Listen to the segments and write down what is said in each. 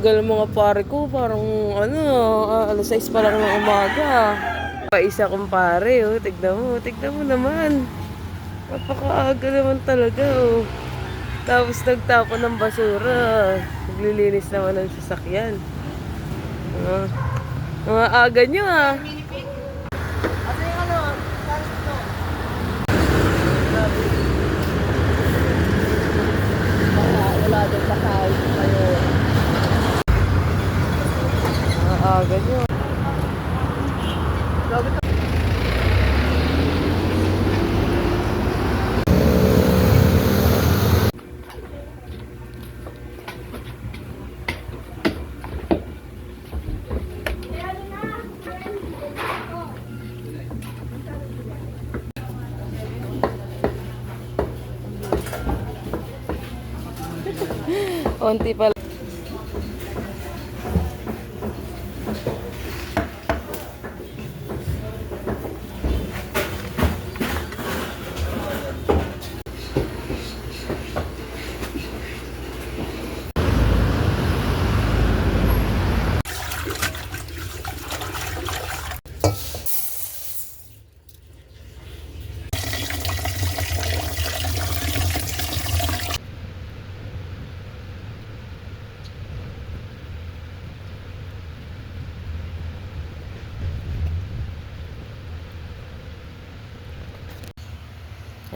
bagal mga pare ko, parang ano, alas 6 pa lang ng umaga. Pa-isa kong pare, oh, tignan mo naman. Napakaaga naman talaga, oh. Tapos nagtapon ng basura. Naglilinis naman ng sasakyan. Mga aga nyo, ah. Wala din bakay. Mga aga nyo. Onti pala.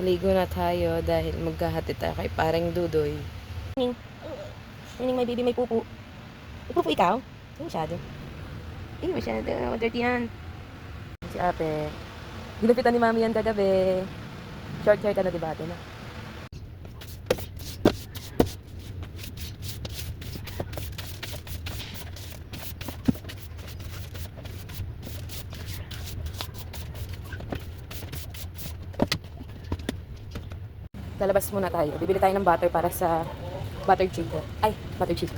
Naligo na tayo dahil maghahatid tayo kay pareng Dudoy. Ning may baby, may pupu. May pupu ikaw? Hindi masyado. Hindi masyado. Dirty yan. Si ate. Ginupitan ni mami yan kagabi. Short hair ka na, diba ate na? Lalabas muna tayo. Bibili tayo ng butter para sa buttered chicken. Ay, buttered chicken.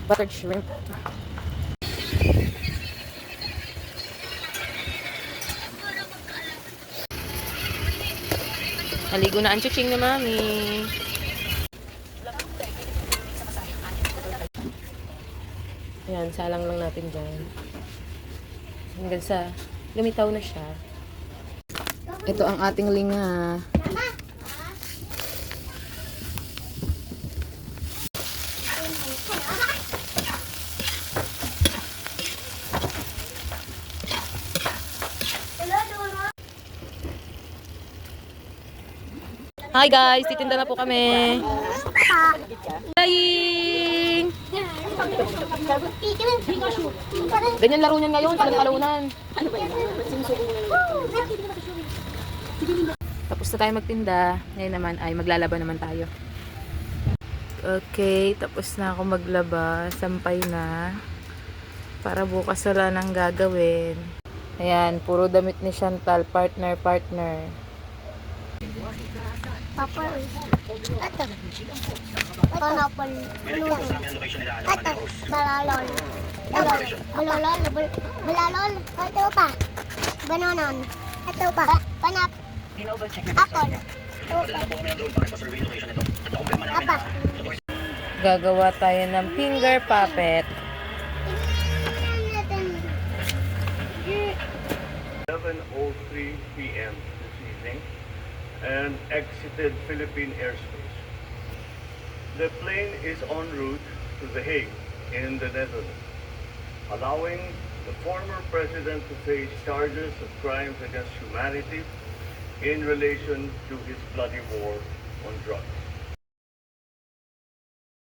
Buttered shrimp. Naligo na ang chuching ni mami. Ayan, salang lang natin dyan. Hanggang sa lumitaw na siya. Ito ang ating linga. Hi guys, titinda na po kami. Dying! Ganyan laro niyan ngayon, talunan. Tapos na tayo magtinda. Ngayon naman ay maglalaba naman tayo. Okay, tapos na ako maglaba. Sampay na. Para bukas wala nang gagawin. Ayan, puro damit ni Chantal. Partner. Papa, ito. Panapal. Ito. Balalol. Balalol. Ito pa. Bananon. Ito pa. Panap. Apple. Apa. Gagawa tayo ng finger puppet. 11:03 p.m. this evening and exited Philippine airspace. The plane is en route to The Hague in the Netherlands, allowing the former president to face charges of crimes against humanity in relation to his bloody war on drugs.